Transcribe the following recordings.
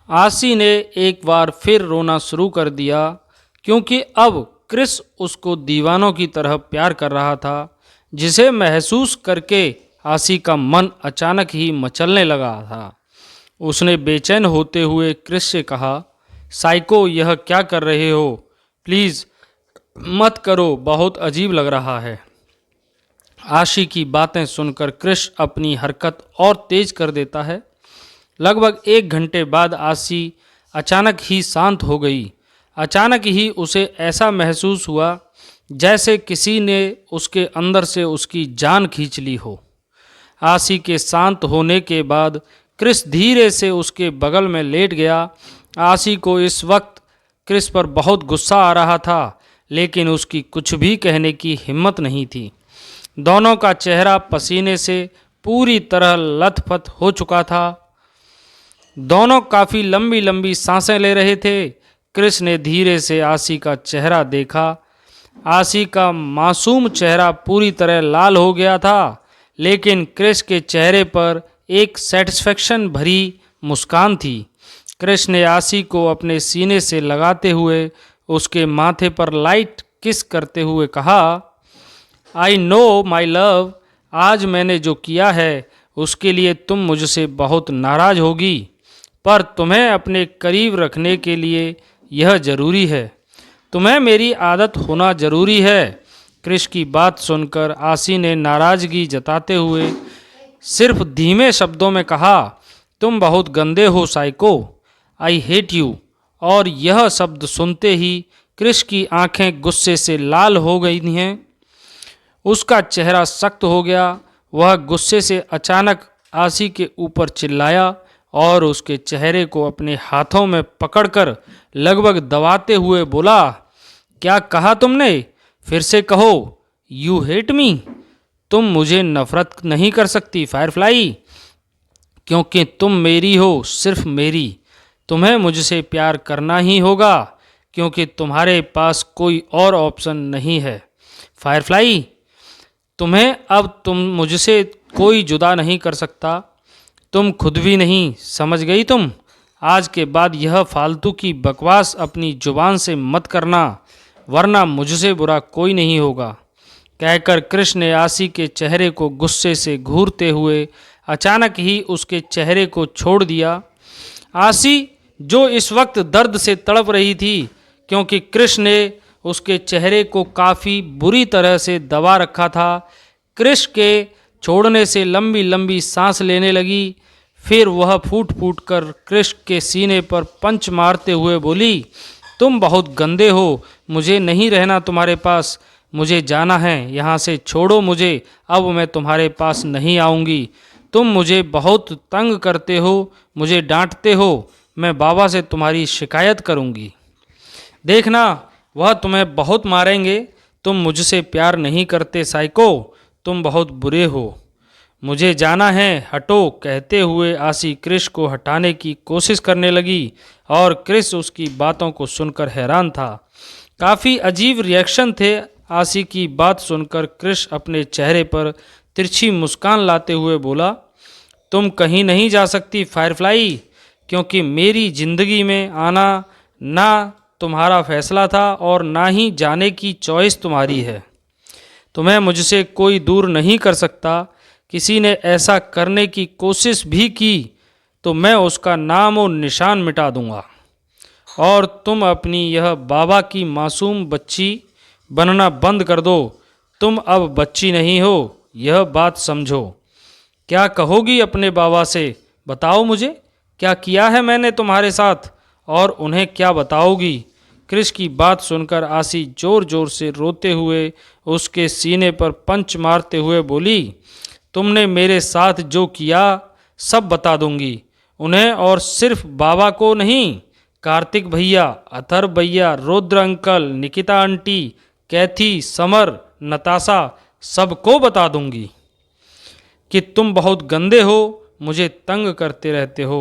आशी ने एक बार फिर रोना शुरू कर दिया, क्योंकि अब क्रिस उसको दीवानों की तरह प्यार कर रहा था, जिसे महसूस करके आशी का मन अचानक ही मचलने लगा था। उसने बेचैन होते हुए क्रिस से कहा, साइको, यह क्या कर रहे हो? प्लीज़ मत करो, बहुत अजीब लग रहा है। आशी की बातें सुनकर क्रिस अपनी हरकत और तेज कर देता है। लगभग 1 घंटे बाद आशी अचानक ही शांत हो गई। अचानक ही उसे ऐसा महसूस हुआ जैसे किसी ने उसके अंदर से उसकी जान खींच ली हो। आशी के शांत होने के बाद क्रिस धीरे से उसके बगल में लेट गया। आशी को इस वक्त क्रिस पर बहुत गुस्सा आ रहा था, लेकिन उसकी कुछ भी कहने की हिम्मत नहीं थी। दोनों का चेहरा पसीने से पूरी तरह लथपथ हो चुका था। दोनों काफ़ी लंबी लंबी सांसें ले रहे थे। क्रिस ने धीरे से आशी का चेहरा देखा। आशी का मासूम चेहरा पूरी तरह लाल हो गया था, लेकिन क्रिस के चेहरे पर एक सेटिस्फेक्शन भरी मुस्कान थी। क्रिस ने आशी को अपने सीने से लगाते हुए उसके माथे पर लाइट किस करते हुए कहा, आई नो माई लव, आज मैंने जो किया है उसके लिए तुम मुझसे बहुत नाराज़ होगी, पर तुम्हें अपने करीब रखने के लिए यह ज़रूरी है। तुम्हें मेरी आदत होना ज़रूरी है। क्रिस की बात सुनकर आशी ने नाराज़गी जताते हुए सिर्फ धीमे शब्दों में कहा, तुम बहुत गंदे हो साइको, आई हेट यू। और यह शब्द सुनते ही क्रिस की आंखें गुस्से से लाल हो गई हैं। उसका चेहरा सख्त हो गया। वह गुस्से से अचानक आशी के ऊपर चिल्लाया और उसके चेहरे को अपने हाथों में पकड़कर लगभग दबाते हुए बोला, क्या कहा तुमने? फिर से कहो। You hate me. तुम मुझे नफरत नहीं कर सकती फायरफ्लाई, क्योंकि तुम मेरी हो, सिर्फ मेरी। तुम्हें मुझसे प्यार करना ही होगा, क्योंकि तुम्हारे पास कोई और ऑप्शन नहीं है फायरफ्लाई। तुम मुझसे कोई जुदा नहीं कर सकता। तुम खुद भी नहीं, समझ गई तुम? आज के बाद यह फालतू की बकवास अपनी जुबान से मत करना, वरना मुझसे बुरा कोई नहीं होगा। कहकर कृष्ण ने आशी के चेहरे को गुस्से से घूरते हुए अचानक ही उसके चेहरे को छोड़ दिया। आशी जो इस वक्त दर्द से तड़प रही थी, क्योंकि कृष्ण ने उसके चेहरे को काफ़ी बुरी तरह से दबा रखा था। कृष्ण के छोड़ने से लंबी लंबी सांस लेने लगी। फिर वह फूट फूट कर कृष्ण के सीने पर पंच मारते हुए बोली, तुम बहुत गंदे हो, मुझे नहीं रहना तुम्हारे पास, मुझे जाना है, यहाँ से छोड़ो मुझे, अब मैं तुम्हारे पास नहीं आऊँगी। तुम मुझे बहुत तंग करते हो, मुझे डांटते हो, मैं बाबा से तुम्हारी शिकायत करूँगी। देखना, वह तुम्हें बहुत मारेंगे। तुम मुझसे प्यार नहीं करते साइको, तुम बहुत बुरे हो, मुझे जाना है, हटो। कहते हुए आशी क्रिस को हटाने की कोशिश करने लगी और क्रिस उसकी बातों को सुनकर हैरान था। काफ़ी अजीब रिएक्शन थे। आशी की बात सुनकर क्रिस अपने चेहरे पर तिरछी मुस्कान लाते हुए बोला, तुम कहीं नहीं जा सकती फायरफ्लाई, क्योंकि मेरी ज़िंदगी में आना ना तुम्हारा फैसला था और ना ही जाने की चॉइस तुम्हारी है। तुम्हें मुझसे कोई दूर नहीं कर सकता। किसी ने ऐसा करने की कोशिश भी की तो मैं उसका नाम और निशान मिटा दूंगा, और तुम अपनी यह बाबा की मासूम बच्ची बनना बंद कर दो। तुम अब बच्ची नहीं हो, यह बात समझो। क्या कहोगी अपने बाबा से? बताओ मुझे, क्या किया है मैंने तुम्हारे साथ, और उन्हें क्या बताओगी? क्रिस की बात सुनकर आशी जोर जोर से रोते हुए उसके सीने पर पंच मारते हुए बोली, तुमने मेरे साथ जो किया सब बता दूंगी उन्हें, और सिर्फ बाबा को नहीं, कार्तिक भैया, अथर्व भैया, रुद्र अंकल, निकिता आंटी, कैथी, समर, नताशा, सबको बता दूंगी कि तुम बहुत गंदे हो, मुझे तंग करते रहते हो।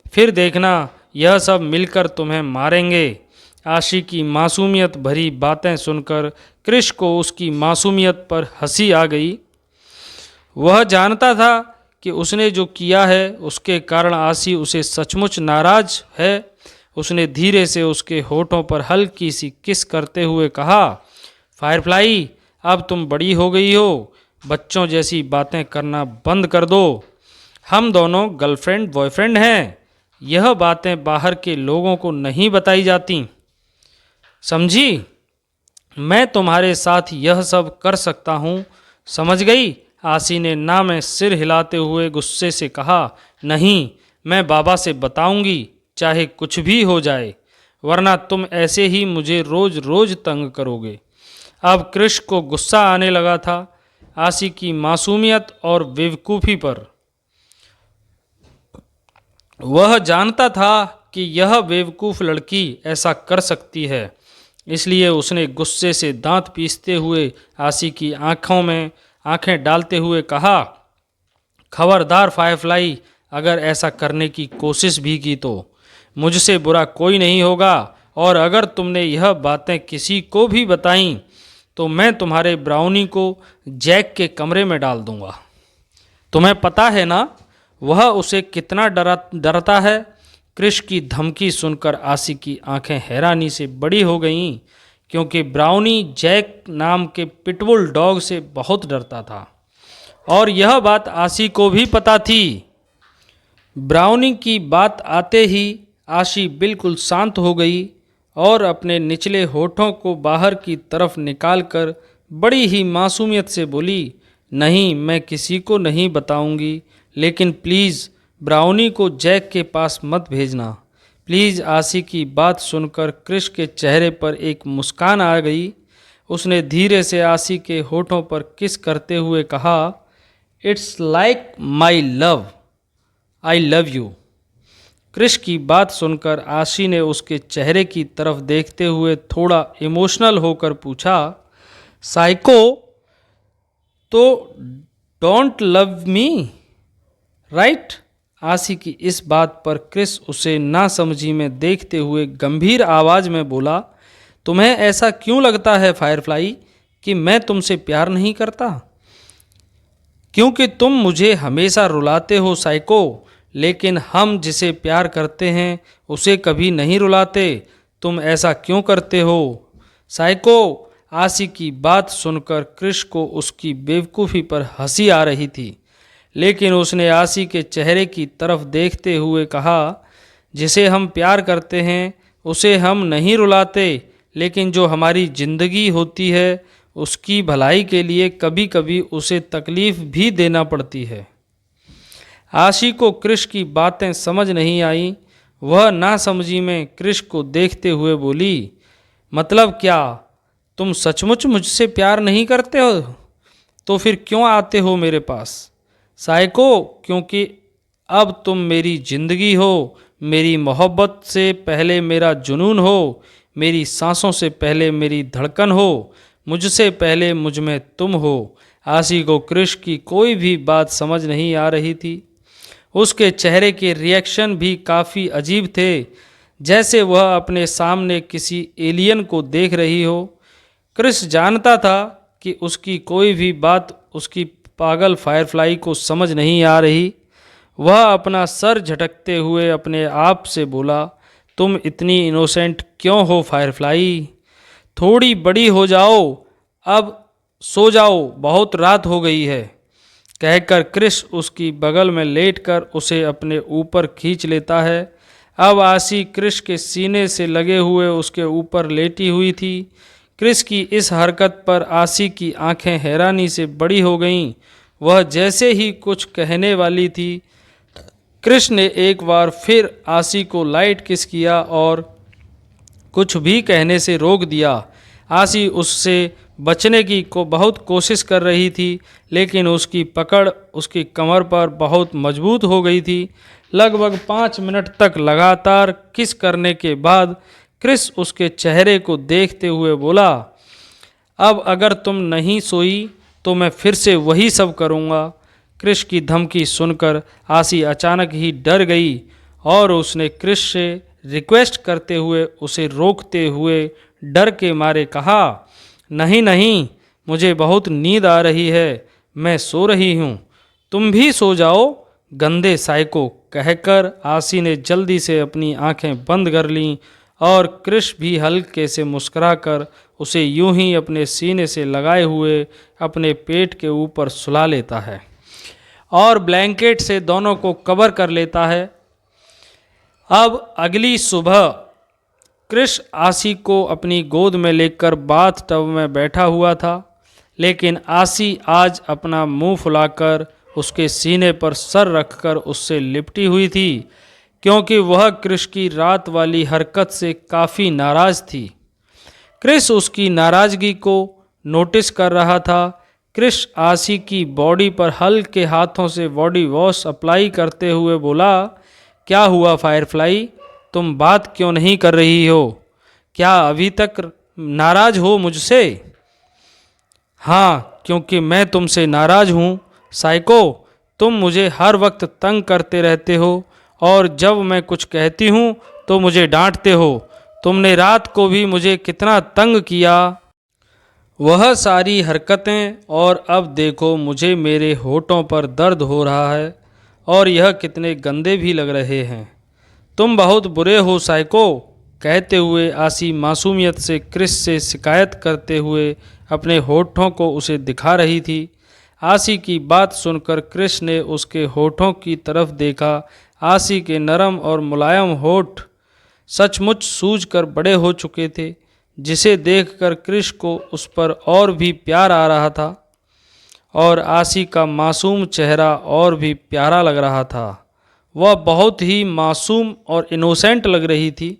फिर देखना, यह सब मिलकर तुम्हें मारेंगे। आशी की मासूमियत भरी बातें सुनकर क्रिस को उसकी मासूमियत पर हंसी आ गई। वह जानता था कि उसने जो किया है उसके कारण आसी उसे सचमुच नाराज है। उसने धीरे से उसके होठों पर हल्की सी किस करते हुए कहा, फायरफ्लाई, अब तुम बड़ी हो गई हो, बच्चों जैसी बातें करना बंद कर दो। हम दोनों गर्लफ्रेंड बॉयफ्रेंड हैं। यह बातें बाहर के लोगों को नहीं बताई जाती, समझी? मैं तुम्हारे साथ यह सब कर सकता हूँ, समझ गई? आसी ने ना में सिर हिलाते हुए गुस्से से कहा, नहीं, मैं बाबा से बताऊंगी, चाहे कुछ भी हो जाए, वरना तुम ऐसे ही मुझे रोज रोज तंग करोगे। अब कृष को गुस्सा आने लगा था आसी की मासूमियत और बेवकूफ़ी पर। वह जानता था कि यह बेवकूफ़ लड़की ऐसा कर सकती है, इसलिए उसने गुस्से से दांत पीसते हुए आसी की आंखों में आंखें डालते हुए कहा, खबरदार फायरफ्लाई, अगर ऐसा करने की कोशिश भी की तो मुझसे बुरा कोई नहीं होगा, और अगर तुमने यह बातें किसी को भी बताईं तो मैं तुम्हारे ब्राउनी को जैक के कमरे में डाल दूंगा। तुम्हें पता है ना वह उसे कितना डरता है। कृष की धमकी सुनकर आसी की आंखें हैरानी से बड़ी हो गईं, क्योंकि ब्राउनी जैक नाम के पिटबुल डॉग से बहुत डरता था और यह बात आसी को भी पता थी। ब्राउनी की बात आते ही आशी बिल्कुल शांत हो गई और अपने निचले होठों को बाहर की तरफ निकालकर बड़ी ही मासूमियत से बोली, नहीं, मैं किसी को नहीं बताऊंगी, लेकिन प्लीज़ ब्राउनी को जैक के पास मत भेजना, प्लीज़। आसी की बात सुनकर कृष के चेहरे पर एक मुस्कान आ गई। उसने धीरे से आसी के होठों पर किस करते हुए कहा, it's like my love, I love you. Krish की बात सुनकर आशी ने उसके चेहरे की तरफ देखते हुए थोड़ा इमोशनल होकर पूछा, साइको, तो डोंट लव मी, राइट? आशी की इस बात पर कृष उसे नासमझी में देखते हुए गंभीर आवाज़ में बोला, तुम्हें ऐसा क्यों लगता है फायरफ्लाई कि मैं तुमसे प्यार नहीं करता? क्योंकि तुम मुझे हमेशा रुलाते हो साइको, लेकिन हम जिसे प्यार करते हैं उसे कभी नहीं रुलाते। तुम ऐसा क्यों करते हो साइको? आशी की बात सुनकर कृष को उसकी बेवकूफ़ी पर हंसी आ रही थी, लेकिन उसने आशी के चेहरे की तरफ देखते हुए कहा, जिसे हम प्यार करते हैं उसे हम नहीं रुलाते, लेकिन जो हमारी ज़िंदगी होती है उसकी भलाई के लिए कभी कभी उसे तकलीफ़ भी देना पड़ती है। आशी को कृष की बातें समझ नहीं आई। वह नासमझी में कृष को देखते हुए बोली, मतलब क्या, तुम सचमुच मुझसे प्यार नहीं करते हो? तो फिर क्यों आते हो मेरे पास साइको? क्योंकि अब तुम मेरी ज़िंदगी हो, मेरी मोहब्बत से पहले मेरा जुनून हो, मेरी सांसों से पहले मेरी धड़कन हो, मुझसे पहले मुझ में तुम हो। आशी को कृष की कोई भी बात समझ नहीं आ रही थी। उसके चेहरे के रिएक्शन भी काफ़ी अजीब थे, जैसे वह अपने सामने किसी एलियन को देख रही हो। कृष जानता था कि उसकी कोई भी बात उसकी पागल फायरफ्लाई को समझ नहीं आ रही। वह अपना सर झटकते हुए अपने आप से बोला, तुम इतनी इनोसेंट क्यों हो फायरफ्लाई? थोड़ी बड़ी हो जाओ, अब सो जाओ, बहुत रात हो गई है। कहकर कृष उसकी बगल में लेटकर उसे अपने ऊपर खींच लेता है। अब आशी कृष के सीने से लगे हुए उसके ऊपर लेटी हुई थी। कृष की इस हरकत पर आशी की आंखें हैरानी से बड़ी हो गईं। वह जैसे ही कुछ कहने वाली थी, कृष ने एक बार फिर आशी को लाइट किस किया और कुछ भी कहने से रोक दिया। आशी उससे बचने की बहुत कोशिश कर रही थी, लेकिन उसकी पकड़ उसकी कमर पर बहुत मजबूत हो गई थी। लगभग 5 मिनट तक लगातार किस करने के बाद कृष उसके चेहरे को देखते हुए बोला, अब अगर तुम नहीं सोई तो मैं फिर से वही सब करूँगा। कृष की धमकी सुनकर आशी अचानक ही डर गई और उसने कृष से रिक्वेस्ट करते हुए उसे रोकते हुए डर के मारे कहा, नहीं नहीं, मुझे बहुत नींद आ रही है, मैं सो रही हूँ, तुम भी सो जाओ गंदे साइको, कहकर आसी ने जल्दी से अपनी आंखें बंद कर लीं और कृष भी हल्के से मुस्कुराकर उसे यूं ही अपने सीने से लगाए हुए अपने पेट के ऊपर सुला लेता है और ब्लैंकेट से दोनों को कवर कर लेता है। अब अगली सुबह कृष आसी को अपनी गोद में लेकर बाथ टब में बैठा हुआ था, लेकिन आसी आज अपना मुंह फुलाकर उसके सीने पर सर रखकर उससे लिपटी हुई थी, क्योंकि वह कृष की रात वाली हरकत से काफ़ी नाराज़ थी। कृष उसकी नाराज़गी को नोटिस कर रहा था। कृष आसी की बॉडी पर हल्के हाथों से बॉडी वॉश अप्लाई करते हुए बोला, क्या हुआ फायरफ्लाई, तुम बात क्यों नहीं कर रही हो? क्या अभी तक नाराज़ हो मुझसे? हाँ, क्योंकि मैं तुमसे नाराज़ हूँ साइको। तुम मुझे हर वक्त तंग करते रहते हो और जब मैं कुछ कहती हूँ तो मुझे डांटते हो। तुमने रात को भी मुझे कितना तंग किया, वह सारी हरकतें, और अब देखो मुझे मेरे होठों पर दर्द हो रहा है और यह कितने गंदे भी लग रहे हैं। तुम बहुत बुरे हो साइको। कहते हुए आसी मासूमियत से कृष से शिकायत करते हुए अपने होठों को उसे दिखा रही थी। आसी की बात सुनकर कृष ने उसके होठों की तरफ देखा। आसी के नरम और मुलायम होठ सचमुच सूजकर बड़े हो चुके थे, जिसे देखकर कृष को उस पर और भी प्यार आ रहा था और आसी का मासूम चेहरा और भी प्यारा लग रहा था। वह बहुत ही मासूम और इनोसेंट लग रही थी।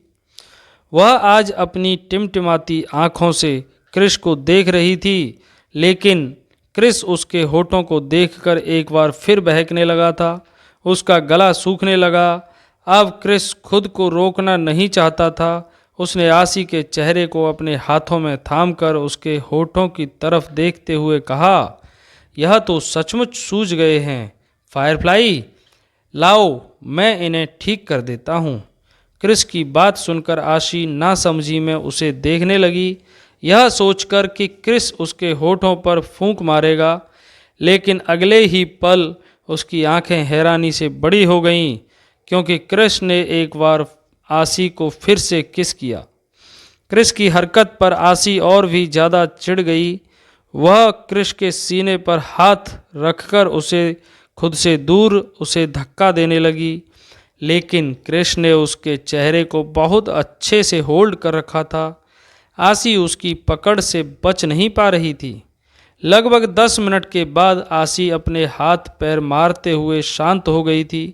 वह आज अपनी टिमटिमाती आँखों से कृष को देख रही थी, लेकिन कृष उसके होठों को देखकर एक बार फिर बहकने लगा था। उसका गला सूखने लगा। अब कृष खुद को रोकना नहीं चाहता था। उसने आसी के चेहरे को अपने हाथों में थामकर उसके होठों की तरफ देखते हुए कहा, यह तो सचमुच सूज गए हैं फायरफ्लाई, लाओ मैं इन्हें ठीक कर देता हूँ। कृष की बात सुनकर आशी नासमझी में उसे देखने लगी, यह सोचकर कि कृष उसके होठों पर फूंक मारेगा, लेकिन अगले ही पल उसकी आंखें हैरानी से बड़ी हो गईं, क्योंकि कृष ने एक बार आसी को फिर से किस किया। कृष की हरकत पर आसी और भी ज़्यादा चिढ़ गई। वह कृष के सीने पर हाथ रखकर उसे खुद से दूर उसे धक्का देने लगी, लेकिन कृष ने उसके चेहरे को बहुत अच्छे से होल्ड कर रखा था। आसी उसकी पकड़ से बच नहीं पा रही थी। लगभग 10 मिनट के बाद आसी अपने हाथ पैर मारते हुए शांत हो गई थी,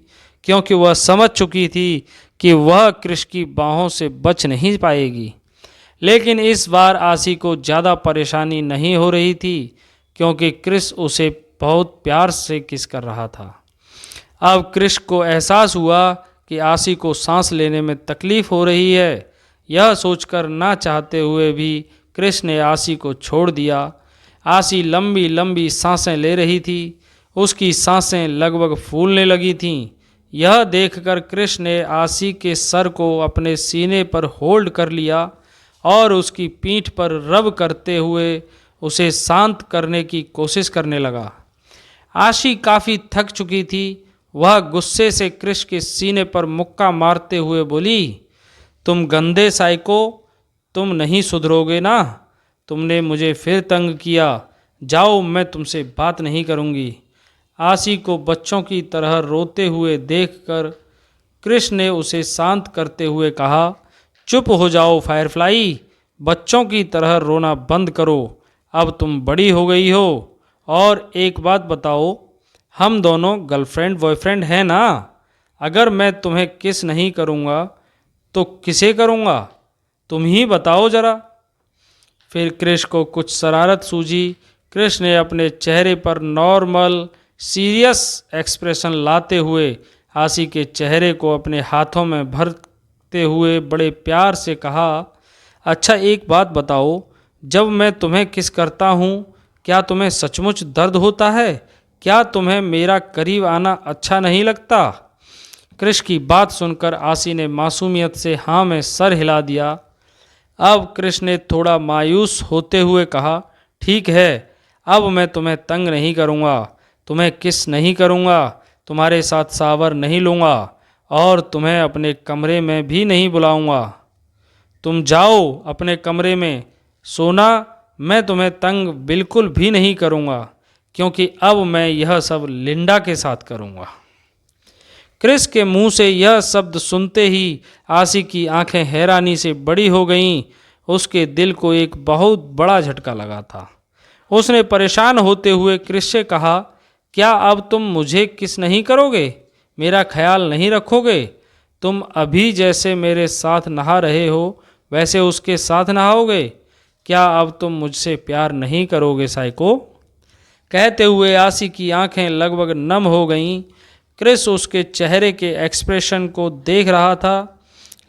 क्योंकि वह समझ चुकी थी कि वह कृष की बाहों से बच नहीं पाएगी। लेकिन इस बार आसी को ज़्यादा परेशानी नहीं हो रही थी, क्योंकि कृष उसे बहुत प्यार से किस कर रहा था। अब कृष को एहसास हुआ कि आसी को सांस लेने में तकलीफ़ हो रही है। यह सोचकर ना चाहते हुए भी कृष ने आसी को छोड़ दिया। आसी लंबी लंबी सांसें ले रही थी। उसकी सांसें लगभग फूलने लगी थीं। यह देखकर कृष ने आसी के सर को अपने सीने पर होल्ड कर लिया और उसकी पीठ पर रब करते हुए उसे शांत करने की कोशिश करने लगा। आशी काफ़ी थक चुकी थी। वह गुस्से से कृष के सीने पर मुक्का मारते हुए बोली, तुम गंदे साइको, तुम नहीं सुधरोगे ना? तुमने मुझे फिर तंग किया। जाओ, मैं तुमसे बात नहीं करूँगी। आसी को बच्चों की तरह रोते हुए देखकर कृष ने उसे शांत करते हुए कहा, चुप हो जाओ फायरफ्लाई, बच्चों की तरह रोना बंद करो। अब तुम बड़ी हो गई हो। और एक बात बताओ, हम दोनों गर्लफ्रेंड बॉयफ्रेंड हैं ना? अगर मैं तुम्हें किस नहीं करूँगा तो किसे करूँगा? तुम ही बताओ ज़रा। फिर कृष को कुछ शरारत सूझी। कृष ने अपने चेहरे पर नॉर्मल सीरियस एक्सप्रेशन लाते हुए आसी के चेहरे को अपने हाथों में भरते हुए बड़े प्यार से कहा, अच्छा एक बात बताओ, जब मैं तुम्हें किस करता हूँ क्या तुम्हें सचमुच दर्द होता है? क्या तुम्हें मेरा करीब आना अच्छा नहीं लगता? कृष की बात सुनकर आसी ने मासूमियत से हाँ में सर हिला दिया। अब कृष ने थोड़ा मायूस होते हुए कहा, ठीक है, अब मैं तुम्हें तंग नहीं करूँगा। तुम्हें किस नहीं करूँगा, तुम्हारे साथ शावर नहीं लूँगा और तुम्हें अपने कमरे में भी नहीं बुलाऊँगा। तुम जाओ अपने कमरे में सोना, मैं तुम्हें तंग बिल्कुल भी नहीं करूँगा, क्योंकि अब मैं यह सब लिंडा के साथ करूँगा। क्रिस के मुंह से यह शब्द सुनते ही आशी की आंखें हैरानी से बड़ी हो गईं। उसके दिल को एक बहुत बड़ा झटका लगा था। उसने परेशान होते हुए क्रिस से कहा, क्या अब तुम मुझे किस नहीं करोगे, मेरा ख्याल नहीं रखोगे? तुम अभी जैसे मेरे साथ नहा रहे हो वैसे उसके साथ नहाओगे? क्या अब तुम मुझसे प्यार नहीं करोगे साइको? कहते हुए आशी की आंखें लगभग नम हो गईं। क्रिस उसके चेहरे के एक्सप्रेशन को देख रहा था,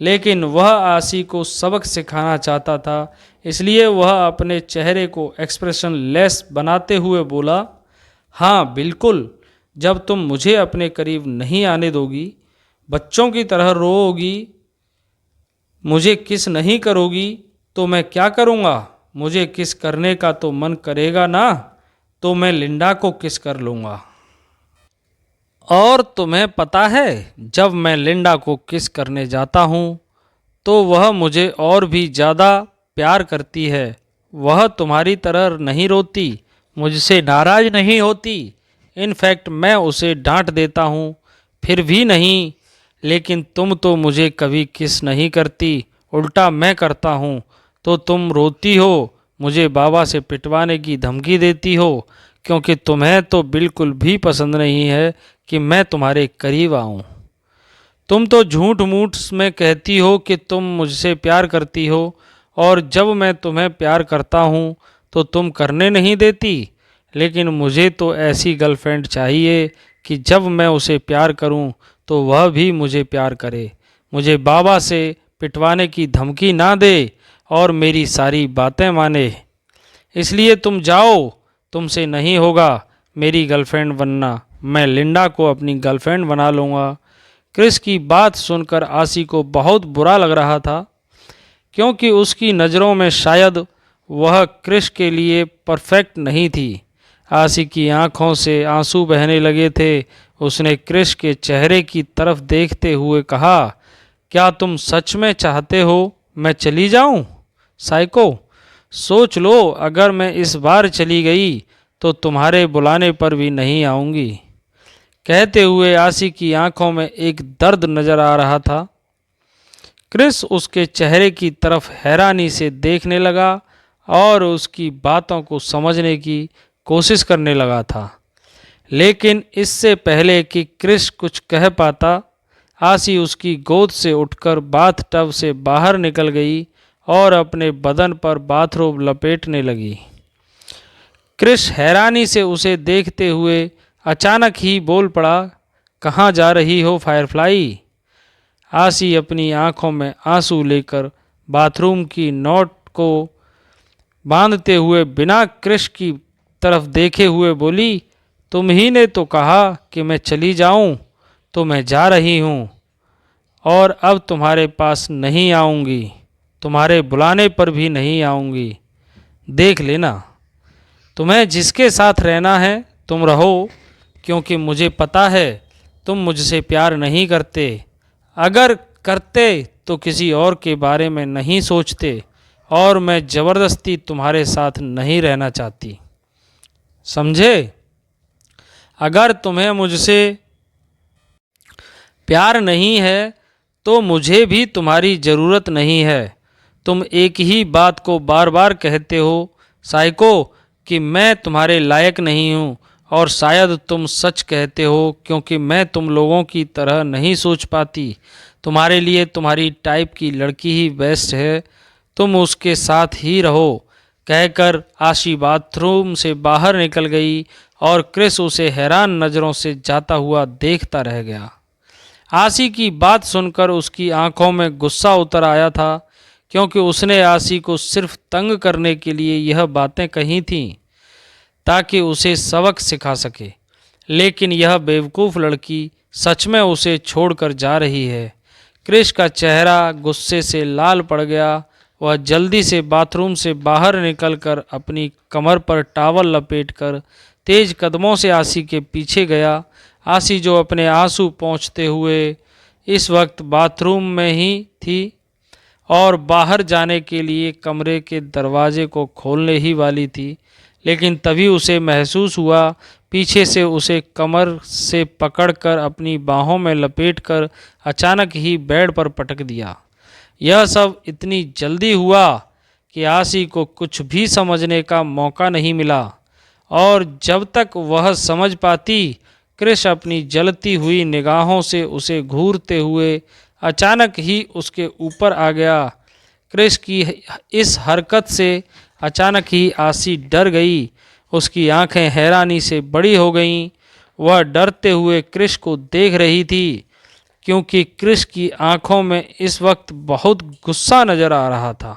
लेकिन वह आशी को सबक सिखाना चाहता था, इसलिए वह अपने चेहरे को एक्सप्रेशन लेस बनाते हुए बोला, हाँ बिल्कुल, जब तुम मुझे अपने करीब नहीं आने दोगी, बच्चों की तरह रोओगी, मुझे किस नहीं करोगी, तो मैं क्या करूँगा? मुझे किस करने का तो मन करेगा ना, तो मैं लिंडा को किस कर लूँगा। और तुम्हें पता है, जब मैं लिंडा को किस करने जाता हूँ तो वह मुझे और भी ज़्यादा प्यार करती है। वह तुम्हारी तरह नहीं रोती, मुझसे नाराज़ नहीं होती। इनफैक्ट मैं उसे डांट देता हूँ, फिर भी नहीं। लेकिन तुम तो मुझे कभी किस नहीं करती, उल्टा मैं करता हूँ तो तुम रोती हो, मुझे बाबा से पिटवाने की धमकी देती हो, क्योंकि तुम्हें तो बिल्कुल भी पसंद नहीं है कि मैं तुम्हारे करीब आऊँ। तुम तो झूठ मूठ में कहती हो कि तुम मुझसे प्यार करती हो, और जब मैं तुम्हें प्यार करता हूँ तो तुम करने नहीं देती। लेकिन मुझे तो ऐसी गर्लफ्रेंड चाहिए कि जब मैं उसे प्यार करूँ तो वह भी मुझे प्यार करे, मुझे बाबा से पिटवाने की धमकी ना दे और मेरी सारी बातें माने। इसलिए तुम जाओ, तुमसे नहीं होगा मेरी गर्लफ्रेंड बनना, मैं लिंडा को अपनी गर्लफ्रेंड बना लूँगा। क्रिस की बात सुनकर आशी को बहुत बुरा लग रहा था, क्योंकि उसकी नज़रों में शायद वह क्रिस के लिए परफेक्ट नहीं थी। आशी की आंखों से आंसू बहने लगे थे। उसने क्रिस के चेहरे की तरफ देखते हुए कहा, क्या तुम सच में चाहते हो मैं चली जाऊं? साइको, सोच लो, अगर मैं इस बार चली गई तो तुम्हारे बुलाने पर भी नहीं आऊँगी। कहते हुए आशी की आंखों में एक दर्द नजर आ रहा था। क्रिस उसके चेहरे की तरफ हैरानी से देखने लगा और उसकी बातों को समझने की कोशिश करने लगा था। लेकिन इससे पहले कि क्रिस कुछ कह पाता, आशी उसकी गोद से उठकर बाथ टब से बाहर निकल गई और अपने बदन पर बाथरोब लपेटने लगी। क्रिस हैरानी से उसे देखते हुए अचानक ही बोल पड़ा, कहाँ जा रही हो फायरफ्लाई? आशी अपनी आंखों में आंसू लेकर बाथरूम की नोट को बांधते हुए बिना क्रिस की तरफ देखे हुए बोली, तुम ही ने तो कहा कि मैं चली जाऊं, तो मैं जा रही हूँ और अब तुम्हारे पास नहीं आऊँगी, तुम्हारे बुलाने पर भी नहीं आऊँगी। देख लेना, तुम्हें जिसके साथ रहना है तुम रहो, क्योंकि मुझे पता है तुम मुझसे प्यार नहीं करते। अगर करते तो किसी और के बारे में नहीं सोचते, और मैं ज़बरदस्ती तुम्हारे साथ नहीं रहना चाहती, समझे? अगर तुम्हें मुझसे प्यार नहीं है तो मुझे भी तुम्हारी ज़रूरत नहीं है। तुम एक ही बात को बार बार कहते हो साइको, कि मैं तुम्हारे लायक नहीं हूँ, और शायद तुम सच कहते हो, क्योंकि मैं तुम लोगों की तरह नहीं सोच पाती। तुम्हारे लिए तुम्हारी टाइप की लड़की ही बेस्ट है, तुम उसके साथ ही रहो। कहकर आशी बाथरूम से बाहर निकल गई और क्रिस उसे हैरान नज़रों से जाता हुआ देखता रह गया। आशी की बात सुनकर उसकी आंखों में गुस्सा उतर आया था, क्योंकि उसने आशी को सिर्फ तंग करने के लिए यह बातें कही थीं, ताकि उसे सबक सिखा सके। लेकिन यह बेवकूफ़ लड़की सच में उसे छोड़कर जा रही है। क्रिस का चेहरा गुस्से से लाल पड़ गया। वह जल्दी से बाथरूम से बाहर निकलकर अपनी कमर पर टॉवल लपेटकर तेज कदमों से आसी के पीछे गया। आसी जो अपने आंसू पोंछते हुए इस वक्त बाथरूम में ही थी और बाहर जाने के लिए कमरे के दरवाजे को खोलने ही वाली थी, लेकिन तभी उसे महसूस हुआ पीछे से उसे कमर से पकड़कर अपनी बाहों में लपेटकर अचानक ही बेड पर पटक दिया। यह सब इतनी जल्दी हुआ कि आसी को कुछ भी समझने का मौका नहीं मिला, और जब तक वह समझ पाती, कृष अपनी जलती हुई निगाहों से उसे घूरते हुए अचानक ही उसके ऊपर आ गया। कृष की इस हरकत से अचानक ही आसी डर गई। उसकी आंखें हैरानी से बड़ी हो गईं। वह डरते हुए कृष को देख रही थी, क्योंकि कृष की आंखों में इस वक्त बहुत गुस्सा नजर आ रहा था,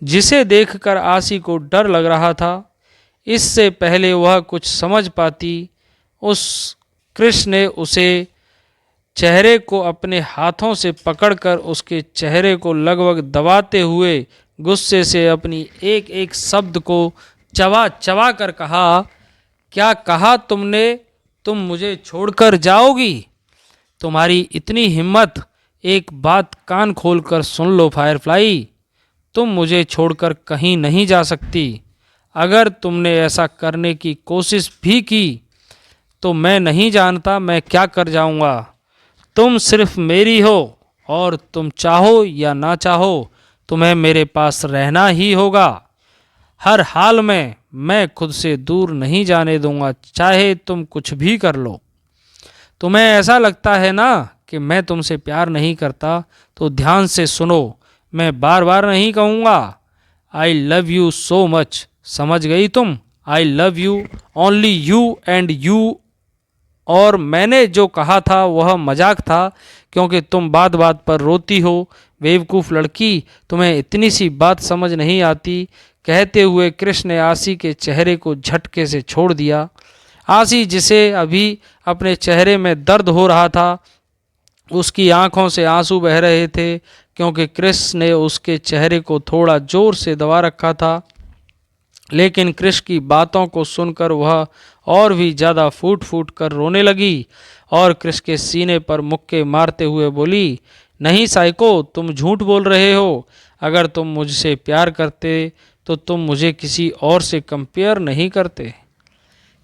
जिसे देखकर आसी को डर लग रहा था। इससे पहले वह कुछ समझ पाती, उस कृष ने उसे चेहरे को अपने हाथों से पकड़कर उसके चेहरे को लगभग दबाते हुए गुस्से से अपनी एक एक शब्द को चबा चबा कर कहा, क्या कहा तुमने? तुम मुझे छोड़कर जाओगी? तुम्हारी इतनी हिम्मत? एक बात कान खोलकर सुन लो फायरफ्लाई, तुम मुझे छोड़कर कहीं नहीं जा सकती। अगर तुमने ऐसा करने की कोशिश भी की तो मैं नहीं जानता मैं क्या कर जाऊंगा। तुम सिर्फ मेरी हो, और तुम चाहो या ना चाहो तुम्हें मेरे पास रहना ही होगा। हर हाल में मैं खुद से दूर नहीं जाने दूंगा, चाहे तुम कुछ भी कर लो। तुम्हें ऐसा लगता है ना कि मैं तुमसे प्यार नहीं करता, तो ध्यान से सुनो, मैं बार बार नहीं कहूँगा आई लव यू सो मच। समझ गई तुम? आई love you, only you and you. और मैंने जो कहा था वह मजाक था, क्योंकि तुम बात बात पर रोती हो। बेवकूफ़ लड़की, तुम्हें इतनी सी बात समझ नहीं आती। कहते हुए कृष्ण ने आसी के चेहरे को झटके से छोड़ दिया। आसी, जिसे अभी अपने चेहरे में दर्द हो रहा था, उसकी आंखों से आंसू बह रहे थे, क्योंकि कृष्ण ने उसके चेहरे को थोड़ा जोर से दबा रखा था। लेकिन कृष्ण की बातों को सुनकर वह और भी ज़्यादा फूट फूट कर रोने लगी और कृष्ण के सीने पर मुक्के मारते हुए बोली, नहीं साइको, तुम झूठ बोल रहे हो। अगर तुम मुझसे प्यार करते तो तुम मुझे किसी और से कंपेयर नहीं करते,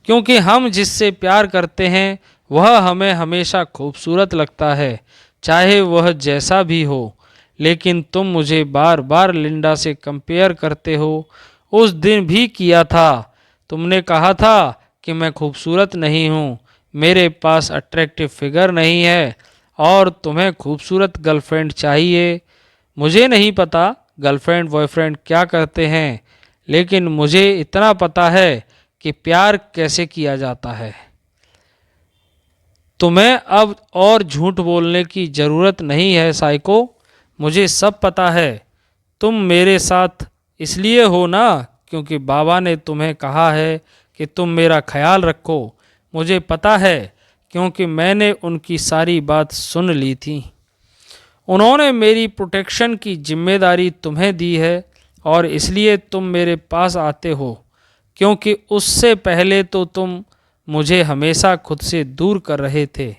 क्योंकि हम जिससे प्यार करते हैं वह हमें हमेशा खूबसूरत लगता है, चाहे वह जैसा भी हो। लेकिन तुम मुझे बार बार लिंडा से कंपेयर करते हो। उस दिन भी किया था। तुमने कहा था कि मैं खूबसूरत नहीं हूँ, मेरे पास अट्रैक्टिव फिगर नहीं है और तुम्हें खूबसूरत गर्लफ्रेंड चाहिए। मुझे नहीं पता गर्लफ्रेंड बॉयफ्रेंड क्या करते हैं, लेकिन मुझे इतना पता है कि प्यार कैसे किया जाता है। तुम्हें अब और झूठ बोलने की ज़रूरत नहीं है साइको, मुझे सब पता है। तुम मेरे साथ इसलिए हो ना क्योंकि बाबा ने तुम्हें कहा है कि तुम मेरा ख्याल रखो। मुझे पता है, क्योंकि मैंने उनकी सारी बात सुन ली थी। उन्होंने मेरी प्रोटेक्शन की जिम्मेदारी तुम्हें दी है और इसलिए तुम मेरे पास आते हो, क्योंकि उससे पहले तो तुम मुझे हमेशा खुद से दूर कर रहे थे।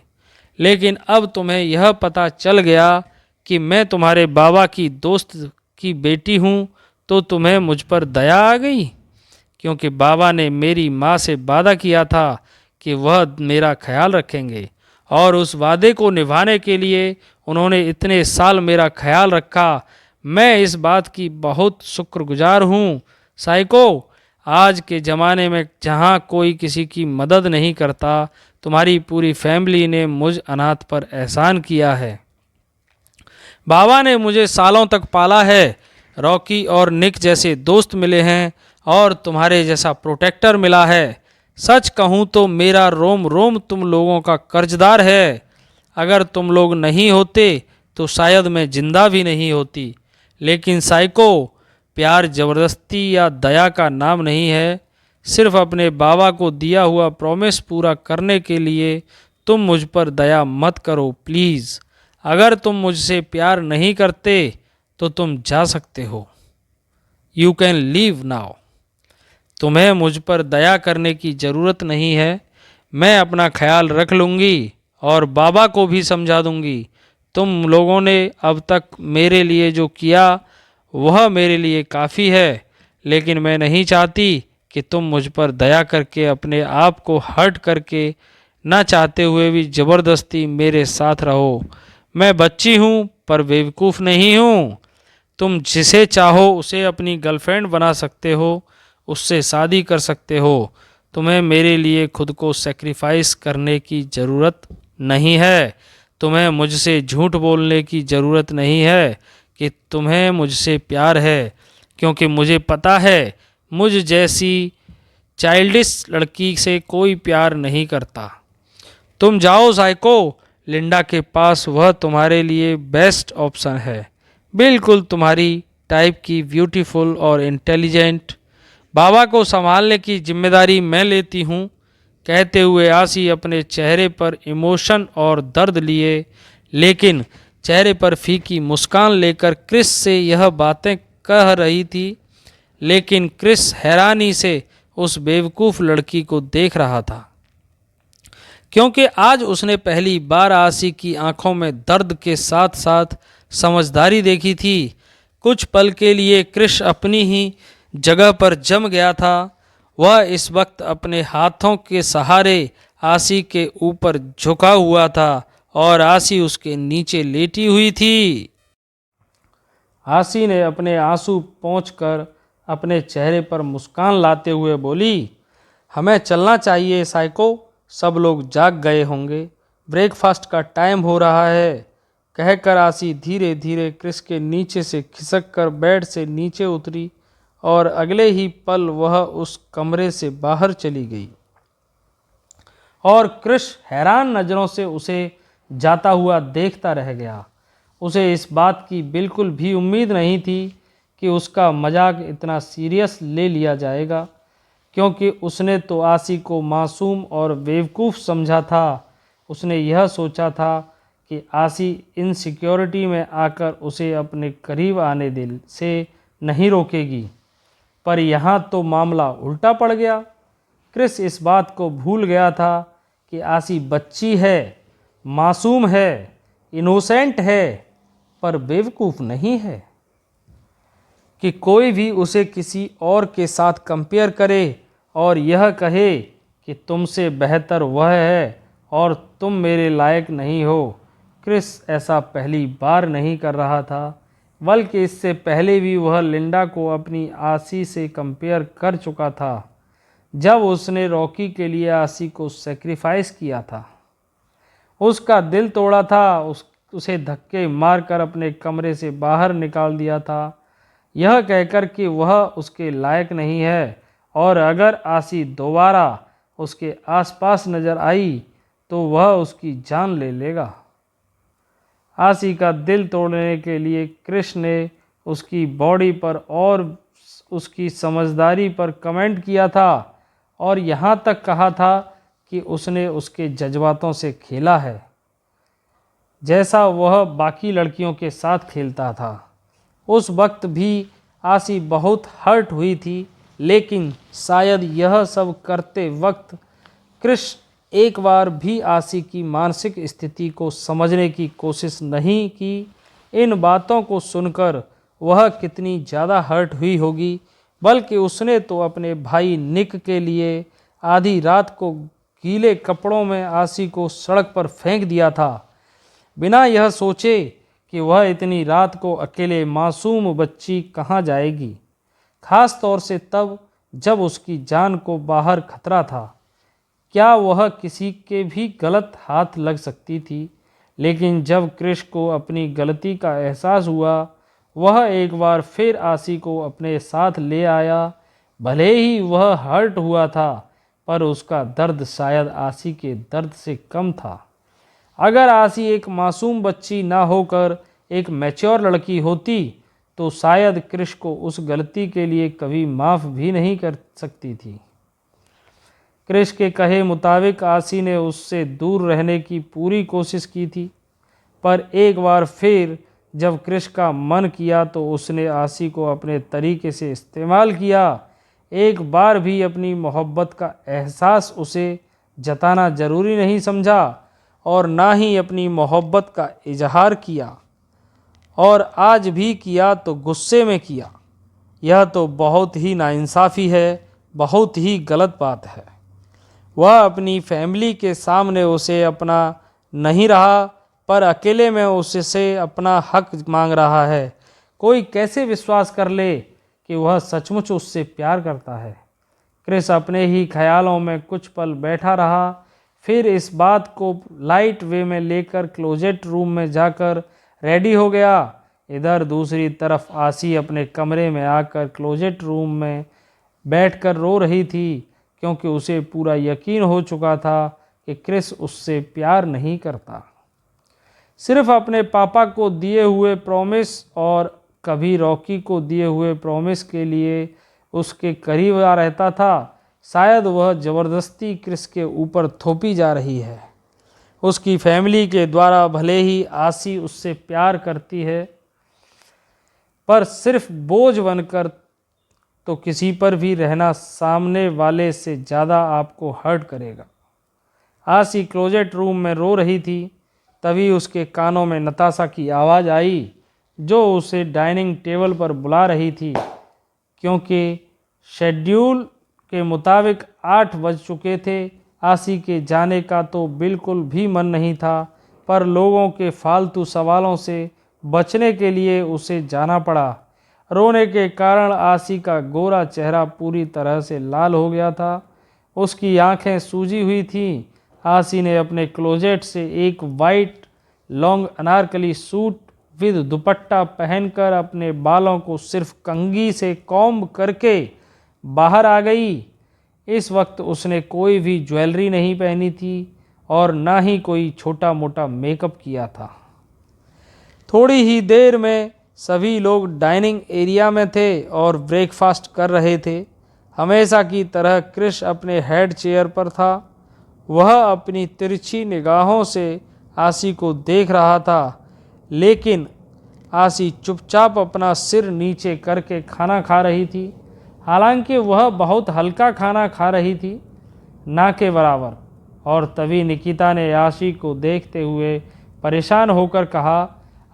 लेकिन अब तुम्हें यह पता चल गया कि मैं तुम्हारे बाबा की दोस्त की बेटी हूँ, तो तुम्हें मुझ पर दया आ गई, क्योंकि बाबा ने मेरी माँ से वादा किया था कि वह मेरा ख्याल रखेंगे, और उस वादे को निभाने के लिए उन्होंने इतने साल मेरा ख्याल रखा। मैं इस बात की बहुत शुक्रगुजार हूँ साइको। आज के ज़माने में जहाँ कोई किसी की मदद नहीं करता, तुम्हारी पूरी फैमिली ने मुझ अनाथ पर एहसान किया है। बाबा ने मुझे सालों तक पाला है। रॉकी और निक जैसे दोस्त मिले हैं और तुम्हारे जैसा प्रोटेक्टर मिला है। सच कहूँ तो मेरा रोम रोम तुम लोगों का कर्जदार है। अगर तुम लोग नहीं होते तो शायद मैं जिंदा भी नहीं होती। लेकिन साइको, प्यार ज़बरदस्ती या दया का नाम नहीं है। सिर्फ अपने बाबा को दिया हुआ प्रॉमिस पूरा करने के लिए तुम मुझ पर दया मत करो प्लीज़। अगर तुम मुझसे प्यार नहीं करते तो तुम जा सकते हो। You can leave now. तुम्हें मुझ पर दया करने की ज़रूरत नहीं है। मैं अपना ख्याल रख लूँगी और बाबा को भी समझा दूँगी। तुम लोगों ने अब तक मेरे लिए जो किया वह मेरे लिए काफ़ी है, लेकिन मैं नहीं चाहती कि तुम मुझ पर दया करके अपने आप को हर्ट करके ना चाहते हुए भी ज़बरदस्ती मेरे साथ रहो। मैं बच्ची हूँ पर बेवकूफ़ नहीं हूँ। तुम जिसे चाहो उसे अपनी गर्लफ्रेंड बना सकते हो, उससे शादी कर सकते हो। तुम्हें मेरे लिए खुद को सेक्रीफाइस करने की ज़रूरत नहीं है। तुम्हें मुझसे झूठ बोलने की ज़रूरत नहीं है कि तुम्हें मुझसे प्यार है, क्योंकि मुझे पता है मुझ जैसी चाइल्डिश लड़की से कोई प्यार नहीं करता। तुम जाओ साइको, लिंडा के पास वह तुम्हारे लिए बेस्ट ऑप्शन है, बिल्कुल तुम्हारी टाइप की ब्यूटीफुल और इंटेलिजेंट। बाबा को संभालने की जिम्मेदारी मैं लेती हूँ। कहते हुए आसी अपने चेहरे पर इमोशन और दर्द लिए, लेकिन चेहरे पर फीकी मुस्कान लेकर क्रिस से यह बातें कह रही थी। लेकिन क्रिस हैरानी से उस बेवकूफ़ लड़की को देख रहा था, क्योंकि आज उसने पहली बार आसी की आंखों में दर्द के साथ साथ समझदारी देखी थी। कुछ पल के लिए क्रिश अपनी ही जगह पर जम गया था। वह इस वक्त अपने हाथों के सहारे आसी के ऊपर झुका हुआ था और आसी उसके नीचे लेटी हुई थी। आसी ने अपने आंसू पोंछकर अपने चेहरे पर मुस्कान लाते हुए बोली, हमें चलना चाहिए साइको, सब लोग जाग गए होंगे, ब्रेकफास्ट का टाइम हो रहा है। कहकर आसी धीरे धीरे क्रिस के नीचे से खिसक कर बेड से नीचे उतरी और अगले ही पल वह उस कमरे से बाहर चली गई। और क्रिस हैरान नज़रों से उसे जाता हुआ देखता रह गया। उसे इस बात की बिल्कुल भी उम्मीद नहीं थी कि उसका मजाक इतना सीरियस ले लिया जाएगा, क्योंकि उसने तो आसी को मासूम और बेवकूफ़ समझा था। उसने यह सोचा था कि आसी इनसिक्योरिटी में आकर उसे अपने करीब आने दिल से नहीं रोकेगी, पर यहाँ तो मामला उल्टा पड़ गया। क्रिस इस बात को भूल गया था कि आसी बच्ची है, मासूम है, इनोसेंट है, पर बेवकूफ़ नहीं है कि कोई भी उसे किसी और के साथ कंपेयर करे और यह कहे कि तुमसे बेहतर वह है और तुम मेरे लायक नहीं हो। क्रिस ऐसा पहली बार नहीं कर रहा था, बल्कि इससे पहले भी वह लिंडा को अपनी आसी से कंपेयर कर चुका था, जब उसने रॉकी के लिए आसी को सेक्रीफाइस किया था। उसका दिल तोड़ा था, उसे धक्के मारकर अपने कमरे से बाहर निकाल दिया था, यह कहकर कि वह उसके लायक नहीं है और अगर आसी दोबारा उसके आसपास नज़र आई तो वह उसकी जान ले लेगा। आसी का दिल तोड़ने के लिए क्रिश ने उसकी बॉडी पर और उसकी समझदारी पर कमेंट किया था और यहाँ तक कहा था कि उसने उसके जज्बातों से खेला है, जैसा वह बाकी लड़कियों के साथ खेलता था। उस वक्त भी आसी बहुत हर्ट हुई थी, लेकिन शायद यह सब करते वक्त क्रिश एक बार भी आसी की मानसिक स्थिति को समझने की कोशिश नहीं की। इन बातों को सुनकर वह कितनी ज़्यादा हर्ट हुई होगी, बल्कि उसने तो अपने भाई निक के लिए आधी रात को गीले कपड़ों में आसी को सड़क पर फेंक दिया था, बिना यह सोचे कि वह इतनी रात को अकेले मासूम बच्ची कहाँ जाएगी, खास तौर से तब जब उसकी जान को बाहर खतरा था। क्या वह किसी के भी गलत हाथ लग सकती थी? लेकिन जब क्रिश को अपनी गलती का एहसास हुआ, वह एक बार फिर आसी को अपने साथ ले आया। भले ही वह हर्ट हुआ था, पर उसका दर्द शायद आसी के दर्द से कम था। अगर आसी एक मासूम बच्ची ना होकर एक मैच्योर लड़की होती तो शायद क्रिश को उस गलती के लिए कभी माफ़ भी नहीं कर सकती थी। क्रिश के कहे मुताबिक आसी ने उससे दूर रहने की पूरी कोशिश की थी, पर एक बार फिर जब क्रिश का मन किया तो उसने आसी को अपने तरीके से इस्तेमाल किया। एक बार भी अपनी मोहब्बत का एहसास उसे जताना ज़रूरी नहीं समझा और ना ही अपनी मोहब्बत का इजहार किया, और आज भी किया तो गुस्से में किया। यह तो बहुत ही नाइंसाफ़ी है, बहुत ही गलत बात है। वह अपनी फैमिली के सामने उसे अपना नहीं रहा, पर अकेले में उससे अपना हक मांग रहा है। कोई कैसे विश्वास कर ले कि वह सचमुच उससे प्यार करता है। क्रिस अपने ही ख्यालों में कुछ पल बैठा रहा, फिर इस बात को लाइट वे में लेकर क्लोजेट रूम में जाकर रेडी हो गया। इधर दूसरी तरफ आसी अपने कमरे में आकर क्लोजेट रूम में बैठकर रो रही थी, क्योंकि उसे पूरा यकीन हो चुका था कि क्रिस उससे प्यार नहीं करता। सिर्फ अपने पापा को दिए हुए प्रॉमिस और कभी रॉकी को दिए हुए प्रॉमिस के लिए उसके करीब आ रहता था। शायद वह ज़बरदस्ती क्रिस के ऊपर थोपी जा रही है। उसकी फैमिली के द्वारा भले ही आसी उससे प्यार करती है, पर सिर्फ बोझ बनकर तो किसी पर भी रहना सामने वाले से ज़्यादा आपको हर्ट करेगा। आसी क्लोजेट रूम में रो रही थी, तभी उसके कानों में नताशा की आवाज़ आई, जो उसे डाइनिंग टेबल पर बुला रही थी। क्योंकि शेड्यूल के मुताबिक 8 बज चुके थे। आसी के जाने का तो बिल्कुल भी मन नहीं था, पर लोगों के फालतू सवालों से बचने के लिए उसे जाना पड़ा। रोने के कारण आसी का गोरा चेहरा पूरी तरह से लाल हो गया था। उसकी आंखें सूजी हुई थीं। आसी ने अपने क्लोजेट से एक white long Anarkali suit with दुपट्टा पहनकर अपने बालों को सिर्फ कंघी से कॉम्ब करके बाहर आ गई। इस वक्त उसने कोई भी ज्वेलरी नहीं पहनी थी और ना ही कोई छोटा मोटा मेकअप किया था। थोड़ी ही देर में सभी लोग डाइनिंग एरिया में थे और ब्रेकफास्ट कर रहे थे। हमेशा की तरह क्रिश अपने हेड चेयर पर था। वह अपनी तिरछी निगाहों से आसी को देख रहा था, लेकिन आसी चुपचाप अपना सिर नीचे करके खाना खा रही थी। हालांकि वह बहुत हल्का खाना खा रही थी, ना के बराबर। और तभी निकिता ने आशी को देखते हुए परेशान होकर कहा,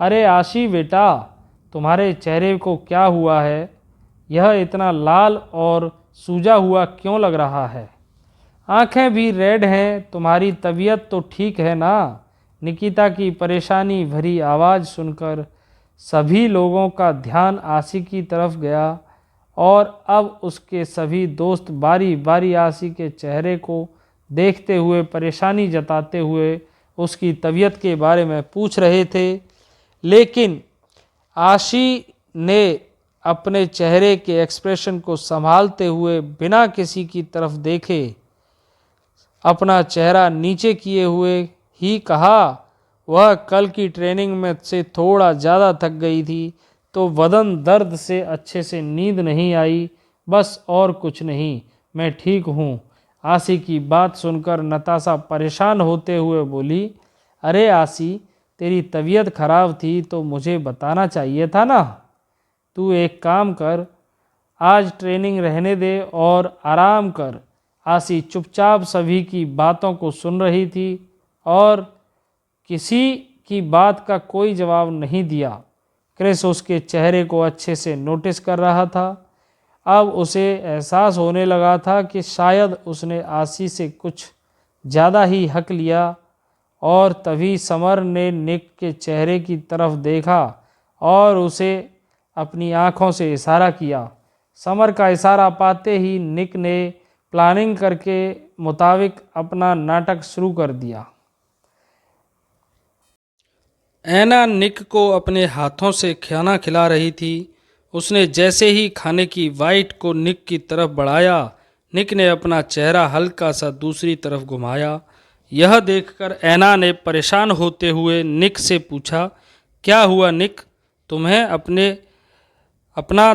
अरे आशी बेटा, तुम्हारे चेहरे को क्या हुआ है? यह इतना लाल और सूजा हुआ क्यों लग रहा है? आंखें भी रेड हैं, तुम्हारी तबीयत तो ठीक है ना? निकिता की परेशानी भरी आवाज़ सुनकर सभी लोगों का ध्यान आशी की तरफ गया और अब उसके सभी दोस्त बारी बारी आशी के चेहरे को देखते हुए परेशानी जताते हुए उसकी तबीयत के बारे में पूछ रहे थे। लेकिन आशी ने अपने चेहरे के एक्सप्रेशन को संभालते हुए बिना किसी की तरफ देखे अपना चेहरा नीचे किए हुए ही कहा, वह कल की ट्रेनिंग में से थोड़ा ज़्यादा थक गई थी, तो बदन दर्द से अच्छे से नींद नहीं आई, बस और कुछ नहीं, मैं ठीक हूँ। आसी की बात सुनकर नताशा परेशान होते हुए बोली, अरे आसी, तेरी तबीयत खराब थी तो मुझे बताना चाहिए था ना। तू एक काम कर, आज ट्रेनिंग रहने दे और आराम कर। आसी चुपचाप सभी की बातों को सुन रही थी और किसी की बात का कोई जवाब नहीं दिया। क्रिस उसके चेहरे को अच्छे से नोटिस कर रहा था। अब उसे एहसास होने लगा था कि शायद उसने आशी से कुछ ज़्यादा ही हक लिया। और तभी समर ने निक के चेहरे की तरफ देखा और उसे अपनी आंखों से इशारा किया। समर का इशारा पाते ही निक ने प्लानिंग करके मुताबिक अपना नाटक शुरू कर दिया। ऐना निक को अपने हाथों से खाना खिला रही थी। उसने जैसे ही खाने की वाइट को निक की तरफ बढ़ाया, निक ने अपना चेहरा हल्का सा दूसरी तरफ घुमाया। यह देखकर ऐना ने परेशान होते हुए निक से पूछा, क्या हुआ निक, तुम्हें अपना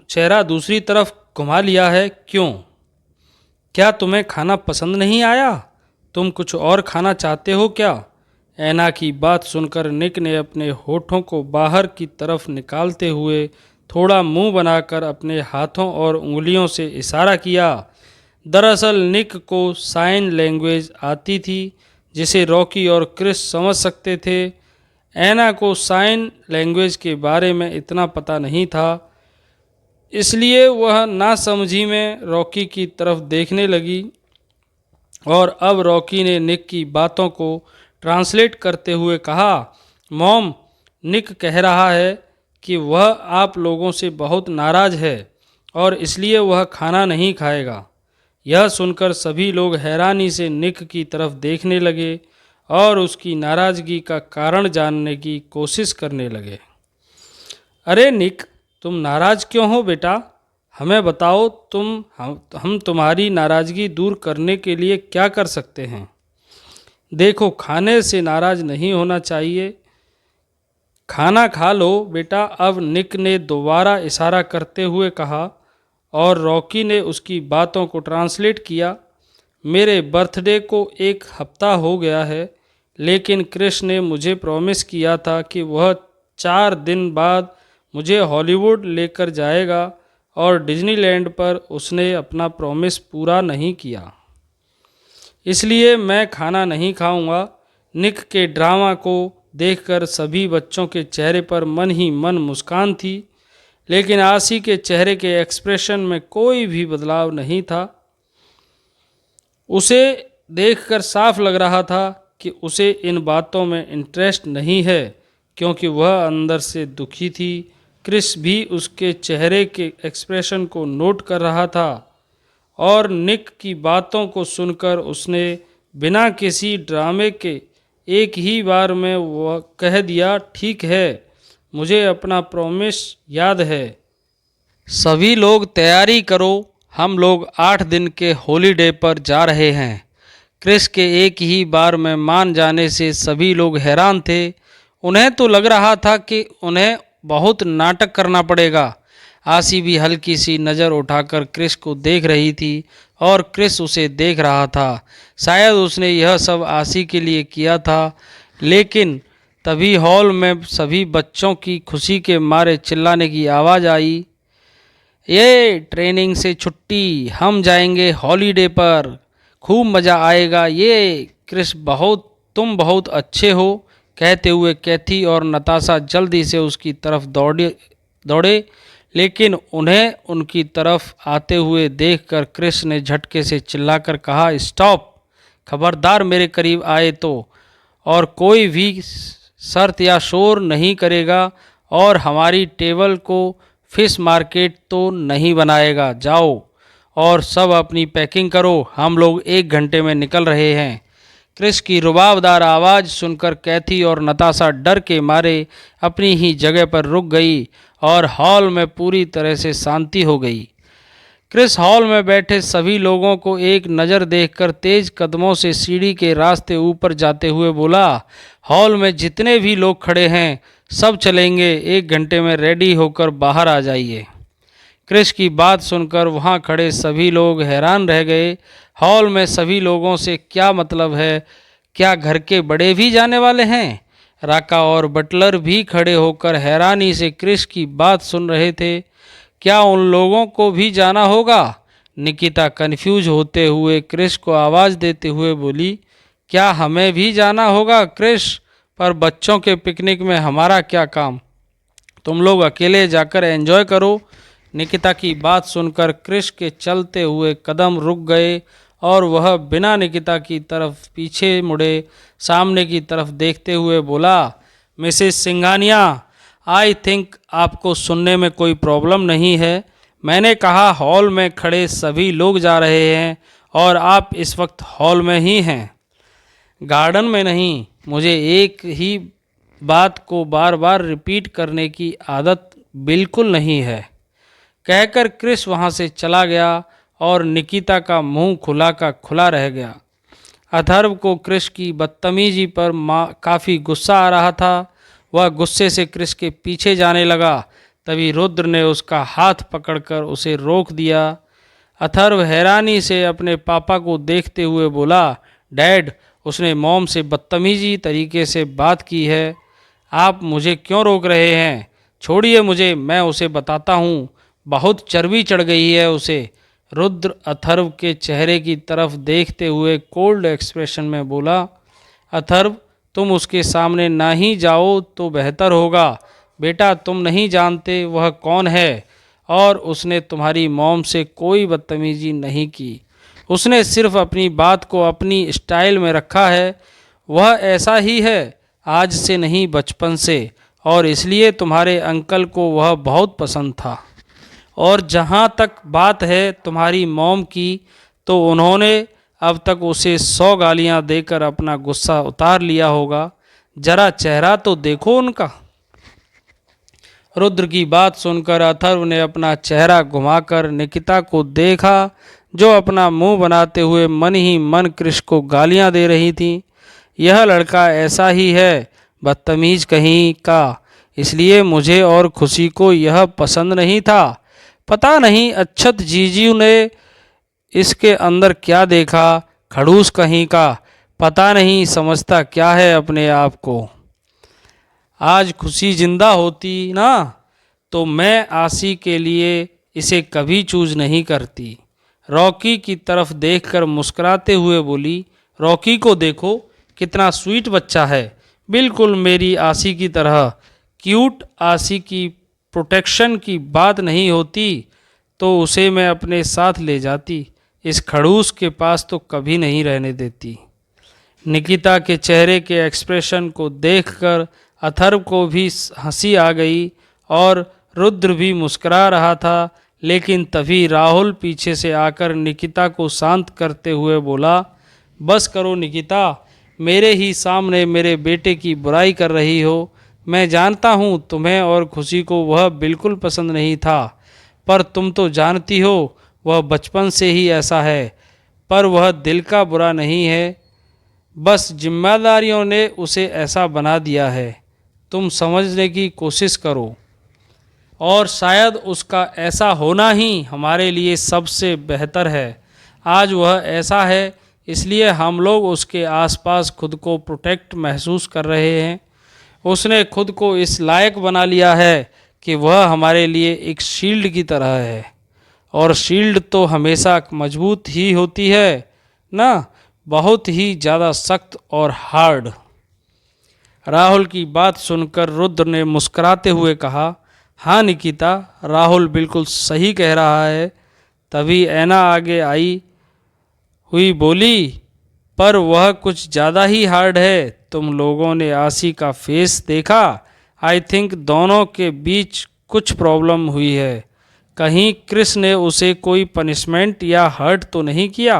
चेहरा दूसरी तरफ घुमा लिया है, क्यों? क्या तुम्हें खाना पसंद नहीं आया? तुम कुछ और खाना चाहते हो क्या? ऐना की बात सुनकर निक ने अपने होठों को बाहर की तरफ निकालते हुए थोड़ा मुंह बनाकर अपने हाथों और उंगलियों से इशारा किया। दरअसल निक को साइन लैंग्वेज आती थी जिसे रॉकी और क्रिस समझ सकते थे। एना को साइन लैंग्वेज के बारे में इतना पता नहीं था, इसलिए वह नासमझी में रॉकी की तरफ देखने लगी और अब रॉकी ने निक की बातों को ट्रांसलेट करते हुए कहा, मॉम, निक कह रहा है कि वह आप लोगों से बहुत नाराज़ है और इसलिए वह खाना नहीं खाएगा। यह सुनकर सभी लोग हैरानी से निक की तरफ देखने लगे और उसकी नाराज़गी का कारण जानने की कोशिश करने लगे। अरे निक, तुम नाराज़ क्यों हो बेटा? हमें बताओ, हम तुम्हारी नाराज़गी दूर करने के लिए क्या कर सकते हैं? देखो, खाने से नाराज़ नहीं होना चाहिए। खाना खा लो बेटा, अब निक ने दोबारा इशारा करते हुए कहा और रॉकी ने उसकी बातों को ट्रांसलेट किया। मेरे बर्थडे को एक हफ्ता हो गया है, लेकिन क्रिस ने मुझे प्रॉमिस किया था कि वह 4 दिन बाद मुझे हॉलीवुड लेकर जाएगा और डिज्नीलैंड पर उसने अपना प्रॉमिस पूरा नहीं किया, इसलिए मैं खाना नहीं खाऊंगा। निक के ड्रामा को देखकर सभी बच्चों के चेहरे पर मन ही मन मुस्कान थी, लेकिन आसी के चेहरे के एक्सप्रेशन में कोई भी बदलाव नहीं था। उसे देखकर साफ लग रहा था कि उसे इन बातों में इंटरेस्ट नहीं है, क्योंकि वह अंदर से दुखी थी। क्रिस भी उसके चेहरे के एक्सप्रेशन को नोट कर रहा था और निक की बातों को सुनकर उसने बिना किसी ड्रामे के एक ही बार में वह कह दिया, ठीक है, मुझे अपना प्रॉमिस याद है। सभी लोग तैयारी करो, हम लोग 8 दिन के हॉलीडे पर जा रहे हैं। क्रिस के एक ही बार में मान जाने से सभी लोग हैरान थे। उन्हें तो लग रहा था कि उन्हें बहुत नाटक करना पड़ेगा। आसी भी हल्की सी नज़र उठाकर क्रिस को देख रही थी और क्रिस उसे देख रहा था। शायद उसने यह सब आसी के लिए किया था, लेकिन तभी हॉल में सभी बच्चों की खुशी के मारे चिल्लाने की आवाज़ आई, ये ट्रेनिंग से छुट्टी, हम जाएंगे हॉलीडे पर, खूब मज़ा आएगा। ये क्रिस, तुम बहुत अच्छे हो। कहते हुए कैथी और नताशा जल्दी से उसकी तरफ दौड़े, लेकिन उन्हें उनकी तरफ आते हुए देखकर क्रिस ने झटके से चिल्लाकर कहा, स्टॉप, खबरदार मेरे करीब आए तो, और कोई भी शर्त या शोर नहीं करेगा और हमारी टेबल को फिश मार्केट तो नहीं बनाएगा। जाओ और सब अपनी पैकिंग करो, हम लोग 1 घंटे में निकल रहे हैं। क्रिस की रुबाबदार आवाज़ सुनकर कैथी और नताशा डर के मारे अपनी ही जगह पर रुक गई और हॉल में पूरी तरह से शांति हो गई। क्रिस हॉल में बैठे सभी लोगों को एक नज़र देखकर तेज कदमों से सीढ़ी के रास्ते ऊपर जाते हुए बोला, हॉल में जितने भी लोग खड़े हैं सब चलेंगे, 1 घंटे में रेडी होकर बाहर आ जाइए। क्रिस की बात सुनकर वहाँ खड़े सभी लोग हैरान रह गए। हॉल में सभी लोगों से क्या मतलब है? क्या घर के बड़े भी जाने वाले हैं? राका और बटलर भी खड़े होकर हैरानी से क्रिस की बात सुन रहे थे। क्या उन लोगों को भी जाना होगा? निकिता कंफ्यूज होते हुए क्रिस को आवाज़ देते हुए बोली, क्या हमें भी जाना होगा क्रिस? पर बच्चों के पिकनिक में हमारा क्या काम? तुम लोग अकेले जाकर एंजॉय करो। निकिता की बात सुनकर क्रिस के चलते हुए कदम रुक गए और वह बिना निकिता की तरफ पीछे मुड़े सामने की तरफ देखते हुए बोला, मिसेस सिंघानिया, आई थिंक आपको सुनने में कोई प्रॉब्लम नहीं है। मैंने कहा हॉल में खड़े सभी लोग जा रहे हैं और आप इस वक्त हॉल में ही हैं, गार्डन में नहीं। मुझे एक ही बात को बार बार रिपीट करने की आदत बिल्कुल नहीं है। कहकर क्रिस वहाँ से चला गया और निकिता का मुंह खुला का खुला रह गया। अथर्व को क्रिस की बदतमीजी पर काफ़ी गुस्सा आ रहा था। वह गुस्से से क्रिस के पीछे जाने लगा। तभी रुद्र ने उसका हाथ पकड़कर उसे रोक दिया। अथर्व हैरानी से अपने पापा को देखते हुए बोला, डैड, उसने मॉम से बदतमीजी तरीके से बात की है, आप मुझे क्यों रोक रहे हैं? छोड़िए मुझे, मैं उसे बताता हूँ, बहुत चर्बी चढ़ गई है उसे। रुद्र अथर्व के चेहरे की तरफ देखते हुए कोल्ड एक्सप्रेशन में बोला, अथर्व तुम उसके सामने ना ही जाओ तो बेहतर होगा। बेटा तुम नहीं जानते वह कौन है, और उसने तुम्हारी मॉम से कोई बदतमीजी नहीं की। उसने सिर्फ अपनी बात को अपनी स्टाइल में रखा है। वह ऐसा ही है, आज से नहीं बचपन से, और इसलिए तुम्हारे अंकल को वह बहुत पसंद था। और जहाँ तक बात है तुम्हारी मॉम की, तो उन्होंने अब तक उसे 100 गालियाँ देकर अपना गुस्सा उतार लिया होगा। जरा चेहरा तो देखो उनका। रुद्र की बात सुनकर अथर्व ने अपना चेहरा घुमाकर निकिता को देखा, जो अपना मुंह बनाते हुए मन ही मन कृष को गालियां दे रही थी। यह लड़का ऐसा ही है, बदतमीज कहीं का, इसलिए मुझे और खुशी को यह पसंद नहीं था। पता नहीं अच्छत जीजू ने इसके अंदर क्या देखा, खड़ूस कहीं का, पता नहीं समझता क्या है अपने आप को। आज खुशी जिंदा होती ना, तो मैं आसी के लिए इसे कभी चूज नहीं करती। रॉकी की तरफ देखकर मुस्कुराते हुए बोली, रॉकी को देखो कितना स्वीट बच्चा है, बिल्कुल मेरी आसी की तरह क्यूट। आसी की प्रोटेक्शन की बात नहीं होती तो उसे मैं अपने साथ ले जाती, इस खड़ूस के पास तो कभी नहीं रहने देती। निकिता के चेहरे के एक्सप्रेशन को देखकर अथर्व को भी हंसी आ गई और रुद्र भी मुस्कुरा रहा था। लेकिन तभी राहुल पीछे से आकर निकिता को शांत करते हुए बोला, बस करो निकिता, मेरे ही सामने मेरे बेटे की बुराई कर रही हो। मैं जानता हूँ तुम्हें और खुशी को वह बिल्कुल पसंद नहीं था, पर तुम तो जानती हो वह बचपन से ही ऐसा है। पर वह दिल का बुरा नहीं है, बस जिम्मेदारियों ने उसे ऐसा बना दिया है। तुम समझने की कोशिश करो, और शायद उसका ऐसा होना ही हमारे लिए सबसे बेहतर है। आज वह ऐसा है, इसलिए हम लोग उसके आसपास खुद को प्रोटेक्ट महसूस कर रहे हैं। उसने खुद को इस लायक बना लिया है कि वह हमारे लिए एक शील्ड की तरह है, और शील्ड तो हमेशा मजबूत ही होती है ना, बहुत ही ज़्यादा सख्त और हार्ड। राहुल की बात सुनकर रुद्र ने मुस्कुराते हुए कहा, हाँ निकिता, राहुल बिल्कुल सही कह रहा है। तभी ऐना आगे आई हुई बोली, पर वह कुछ ज़्यादा ही हार्ड है। तुम लोगों ने आसी का फेस देखा, आई थिंक दोनों के बीच कुछ प्रॉब्लम हुई है। कहीं क्रिस ने उसे कोई पनिशमेंट या हर्ट तो नहीं किया,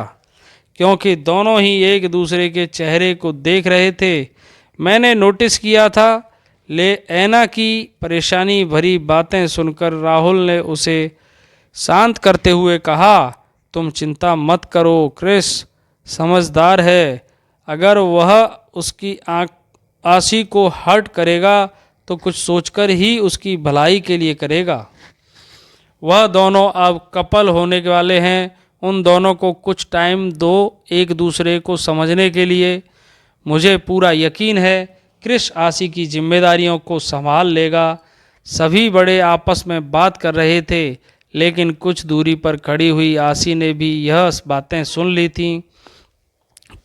क्योंकि दोनों ही एक दूसरे के चेहरे को देख रहे थे। मैंने नोटिस किया था। ले ऐना की परेशानी भरी बातें सुनकर राहुल ने उसे शांत करते हुए कहा, तुम चिंता मत करो, क्रिस समझदार है। अगर वह उसकी आशी को हर्ट करेगा तो कुछ सोचकर ही उसकी भलाई के लिए करेगा। वह दोनों अब कपल होने वाले हैं, उन दोनों को कुछ टाइम दो एक दूसरे को समझने के लिए। मुझे पूरा यकीन है क्रिश आसी की जिम्मेदारियों को संभाल लेगा। सभी बड़े आपस में बात कर रहे थे, लेकिन कुछ दूरी पर खड़ी हुई आसी ने भी यह बातें सुन ली थीं।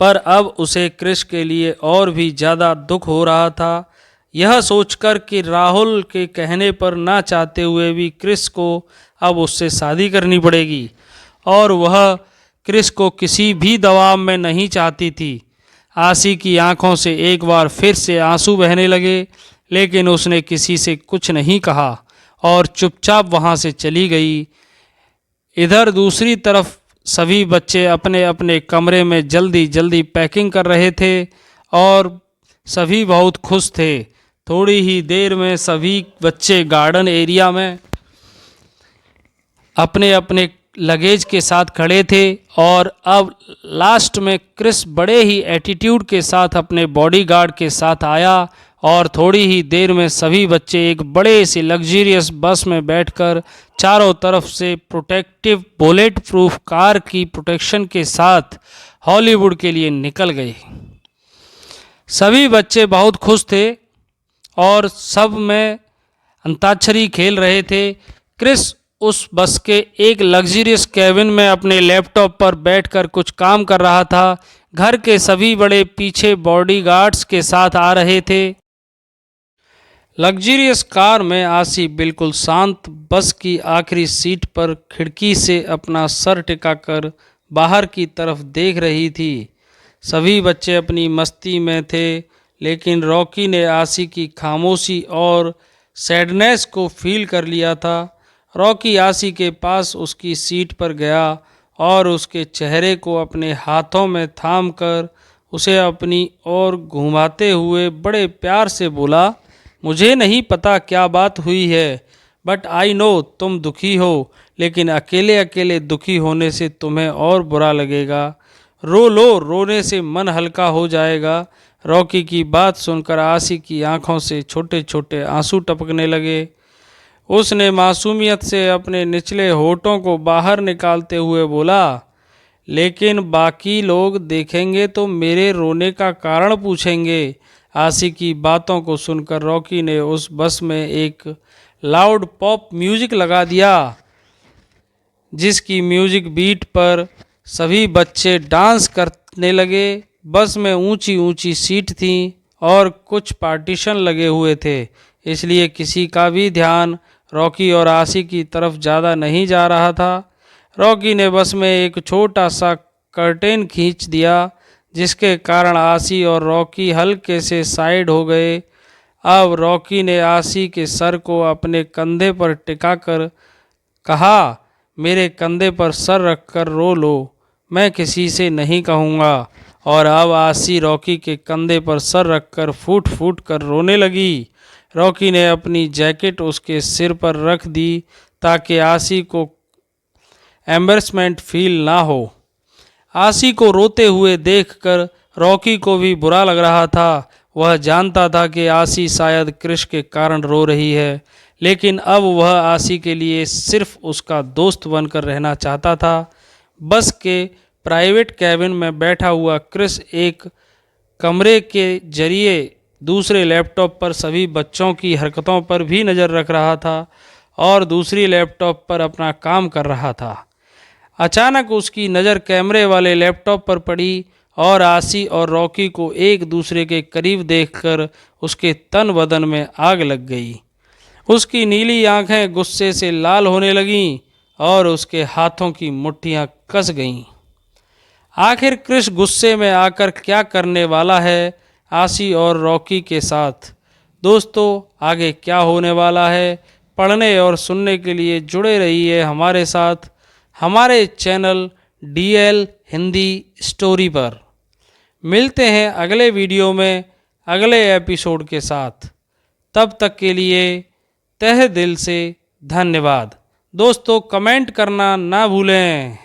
पर अब उसे क्रिश के लिए और भी ज़्यादा दुख हो रहा था, यह सोचकर कि राहुल के कहने पर ना चाहते हुए भी क्रिश को अब उससे शादी करनी पड़ेगी, और वह क्रिश को किसी भी दबाव में नहीं चाहती थी। आसी की आंखों से एक बार फिर से आंसू बहने लगे, लेकिन उसने किसी से कुछ नहीं कहा और चुपचाप वहाँ से चली गई। इधर दूसरी तरफ सभी बच्चे अपने अपने कमरे में जल्दी जल्दी पैकिंग कर रहे थे और सभी बहुत खुश थे। थोड़ी ही देर में सभी बच्चे गार्डन एरिया में अपने अपने लगेज के साथ खड़े थे, और अब लास्ट में क्रिस बड़े ही एटीट्यूड के साथ अपने बॉडीगार्ड के साथ आया, और थोड़ी ही देर में सभी बच्चे एक बड़े से लग्जरियस बस में बैठकर चारों तरफ से प्रोटेक्टिव बुलेट प्रूफ कार की प्रोटेक्शन के साथ हॉलीवुड के लिए निकल गए। सभी बच्चे बहुत खुश थे और सब में अंताक्षरी खेल रहे थे। क्रिस उस बस के एक लग्जरियस कैबिन में अपने लैपटॉप पर बैठकर कुछ काम कर रहा था। घर के सभी बड़े पीछे बॉडीगार्ड्स के साथ आ रहे थे। लग्जरियस कार में आसी बिल्कुल शांत बस की आखिरी सीट पर खिड़की से अपना सर टिकाकर बाहर की तरफ देख रही थी। सभी बच्चे अपनी मस्ती में थे, लेकिन रॉकी ने आसी की खामोशी और सैडनेस को फील कर लिया था। रॉकी आसी के पास उसकी सीट पर गया और उसके चेहरे को अपने हाथों में थामकर उसे अपनी ओर घुमाते हुए बड़े प्यार से बोला, मुझे नहीं पता क्या बात हुई है, बट आई नो तुम दुखी हो, लेकिन अकेले अकेले दुखी होने से तुम्हें और बुरा लगेगा। रो लो, रोने से मन हल्का हो जाएगा। रॉकी की बात सुनकर आसी की आंखों से छोटे छोटे आंसू टपकने लगे। उसने मासूमियत से अपने निचले होठों को बाहर निकालते हुए बोला, लेकिन बाकी लोग देखेंगे तो मेरे रोने का कारण पूछेंगे। आसी की बातों को सुनकर रॉकी ने उस बस में एक लाउड पॉप म्यूजिक लगा दिया, जिसकी म्यूजिक बीट पर सभी बच्चे डांस करने लगे। बस में ऊंची ऊंची सीट थी और कुछ पार्टीशन लगे हुए थे, इसलिए किसी का भी ध्यान रॉकी और आसी की तरफ ज़्यादा नहीं जा रहा था। रॉकी ने बस में एक छोटा सा कर्टेन खींच दिया, जिसके कारण आसी और रॉकी हल्के से साइड हो गए। अब रॉकी ने आसी के सर को अपने कंधे पर टिकाकर कहा, मेरे कंधे पर सर रखकर रो लो, मैं किसी से नहीं कहूँगा। और अब आसी रॉकी के कंधे पर सर रखकर फूट फूट कर रोने लगी। रॉकी ने अपनी जैकेट उसके सिर पर रख दी ताकि आसी को एम्बैरेसमेंट फील ना हो। आसी को रोते हुए देखकर रॉकी को भी बुरा लग रहा था। वह जानता था कि आसी शायद क्रिश के कारण रो रही है, लेकिन अब वह आसी के लिए सिर्फ उसका दोस्त बनकर रहना चाहता था। बस के प्राइवेट कैबिन में बैठा हुआ क्रिस एक कमरे के जरिए दूसरे लैपटॉप पर सभी बच्चों की हरकतों पर भी नज़र रख रहा था और दूसरी लैपटॉप पर अपना काम कर रहा था। अचानक उसकी नज़र कैमरे वाले लैपटॉप पर पड़ी और आसी और रॉकी को एक दूसरे के करीब देखकर उसके तन बदन में आग लग गई। उसकी नीली आंखें गुस्से से लाल होने लगीं और उसके हाथों की मुट्ठियां कस गईं। आखिर क्रिश गुस्से में आकर क्या करने वाला है आसी और रॉकी के साथ। दोस्तों, आगे क्या होने वाला है, पढ़ने और सुनने के लिए जुड़े रहिए हमारे साथ हमारे चैनल DL हिंदी स्टोरी पर। मिलते हैं अगले वीडियो में अगले एपिसोड के साथ। तब तक के लिए तहे दिल से धन्यवाद। दोस्तों, कमेंट करना ना भूलें।